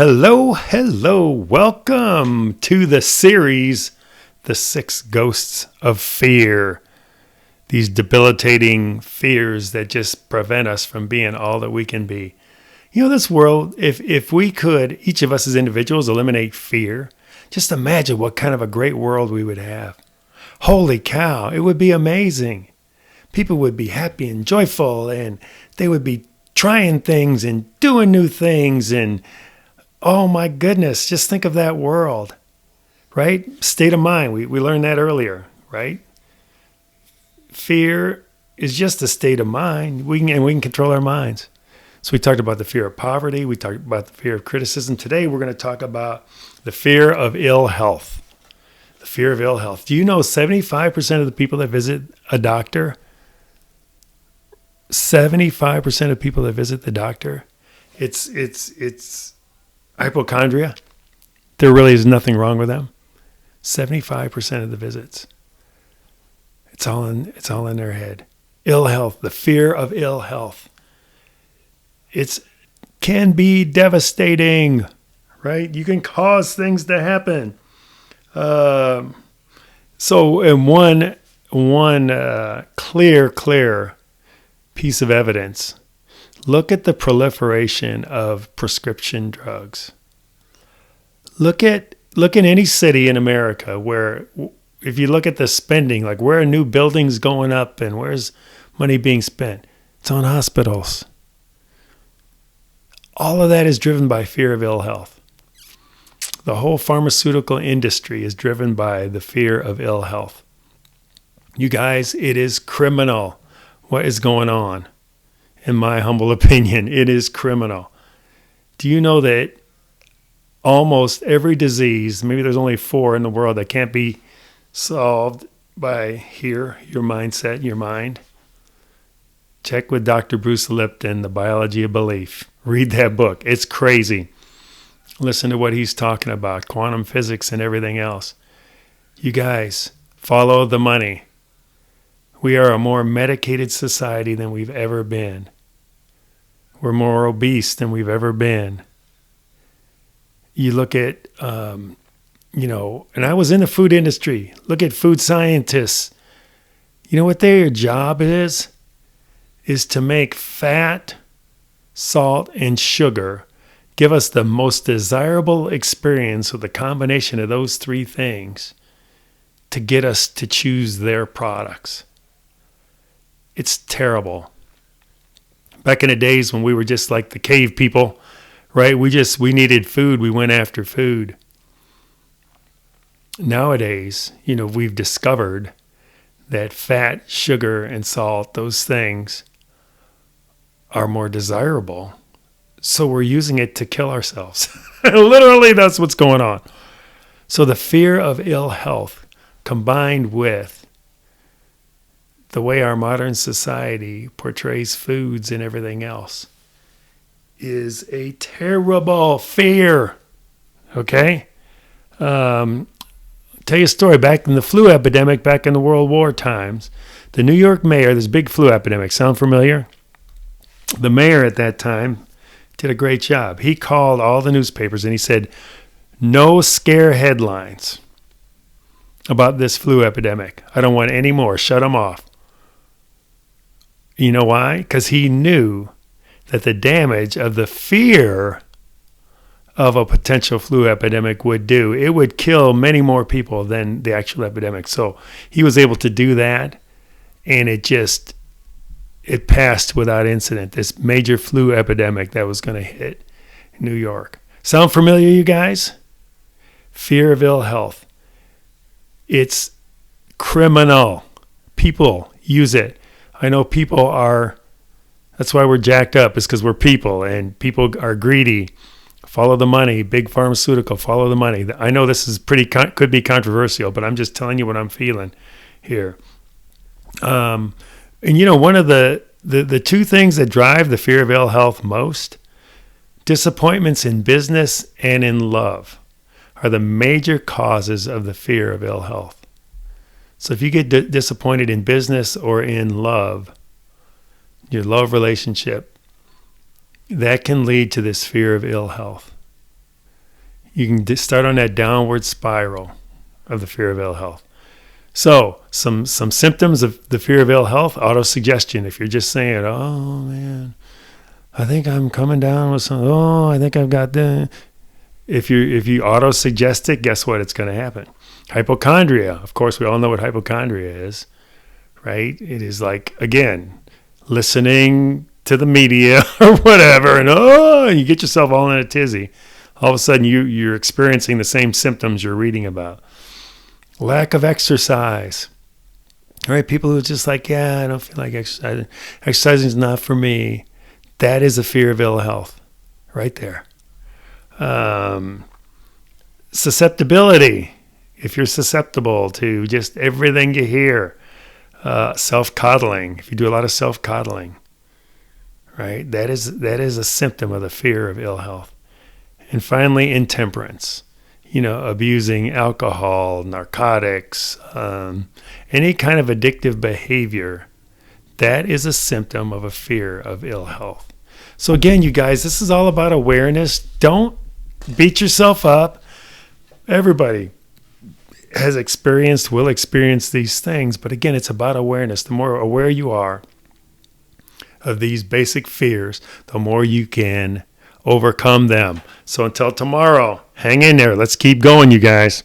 Hello, hello. Welcome to the series, The Six Ghosts of Fear. These debilitating fears that just prevent us from being all that we can be. You know, this world, if we could, each of us as individuals, eliminate fear, just imagine what kind of a great world we would have. Holy cow, it would be amazing. People would be happy and joyful, and they would be trying things and doing new things, and oh my goodness, just think of that world, right? State of mind, we learned that earlier, right? Fear is just a state of mind. We can control our minds. So we talked about the fear of poverty. We talked about the fear of criticism. Today we're going to talk about the fear of ill health. The fear of ill health. Do you know 75% of the people that visit a doctor, 75% of people that visit the doctor, it's hypochondria. There really is nothing wrong with them. 75% of the visits. It's all in their head. Ill health, the fear of ill health. It can be devastating, right? You can cause things to happen. So in one clear piece of evidence, look at the proliferation of prescription drugs. Look at any city in America where, if you look at the spending, like where are new buildings going up and where's money being spent? It's on hospitals. All of that is driven by fear of ill health. The whole pharmaceutical industry is driven by the fear of ill health. You guys, it is criminal what is going on. In my humble opinion, it is criminal. Do you know that almost every disease, maybe there's only 4 in the world that can't be solved by your mindset, your mind? Check with Dr. Bruce Lipton, The Biology of Belief. Read that book. It's crazy. Listen to what he's talking about, quantum physics and everything else. You guys, follow the money. We are a more medicated society than we've ever been. We're more obese than we've ever been. You look at, and I was in the food industry. Look at food scientists. You know what their job is? Is to make fat, salt, and sugar give us the most desirable experience with the combination of those 3 things to get us to choose their products. It's terrible. Back in the days when we were just like the cave people, right? We needed food. We went after food. Nowadays, we've discovered that fat, sugar, and salt, those things are more desirable. So we're using it to kill ourselves. Literally, that's what's going on. So the fear of ill health combined with the way our modern society portrays foods and everything else is a terrible fear. Okay? Tell you a story. Back in the flu epidemic, back in the World War times, the New York mayor, this big flu epidemic, sound familiar? The mayor at that time did a great job. He called all the newspapers and he said, no scare headlines about this flu epidemic. I don't want any more. Shut them off. You know why? Because he knew that the damage of the fear of a potential flu epidemic would do. It would kill many more people than the actual epidemic. So he was able to do that, and it passed without incident, this major flu epidemic that was going to hit New York. Sound familiar, you guys? Fear of ill health. It's criminal. People use it. I know people that's why we're jacked up, is because we're people, and people are greedy. Follow the money, big pharmaceutical, follow the money. I know this is could be controversial, but I'm just telling you what I'm feeling here. And one of the 2 things that drive the fear of ill health most, disappointments in business and in love, are the major causes of the fear of ill health. So if you get disappointed in business or in love, your love relationship, that can lead to this fear of ill health. you can start on that downward spiral of the fear of ill health. So some symptoms of the fear of ill health: autosuggestion. If you're just saying, "Oh man, I think I'm coming down with some," "Oh, I think I've got the," if you auto-suggest it, guess what? It's going to happen. Hypochondria. Of course, we all know what hypochondria is, right? It is like, again, listening to the media or whatever, and you get yourself all in a tizzy. All of a sudden, you're experiencing the same symptoms you're reading about. Lack of exercise. All right, people who are just like, yeah, I don't feel like exercising. Exercising is not for me. That is a fear of ill health, right there. Susceptibility. If you're susceptible to just everything you hear. Self-coddling. If you do a lot of self-coddling, right? That is a symptom of the fear of ill health. And finally, intemperance. Abusing alcohol, narcotics, any kind of addictive behavior. That is a symptom of a fear of ill health. So again, you guys, this is all about awareness. Don't beat yourself up. Everybody will experience these things. But again, it's about awareness. The more aware you are of these basic fears, the more you can overcome them. So until tomorrow, hang in there. Let's keep going, you guys.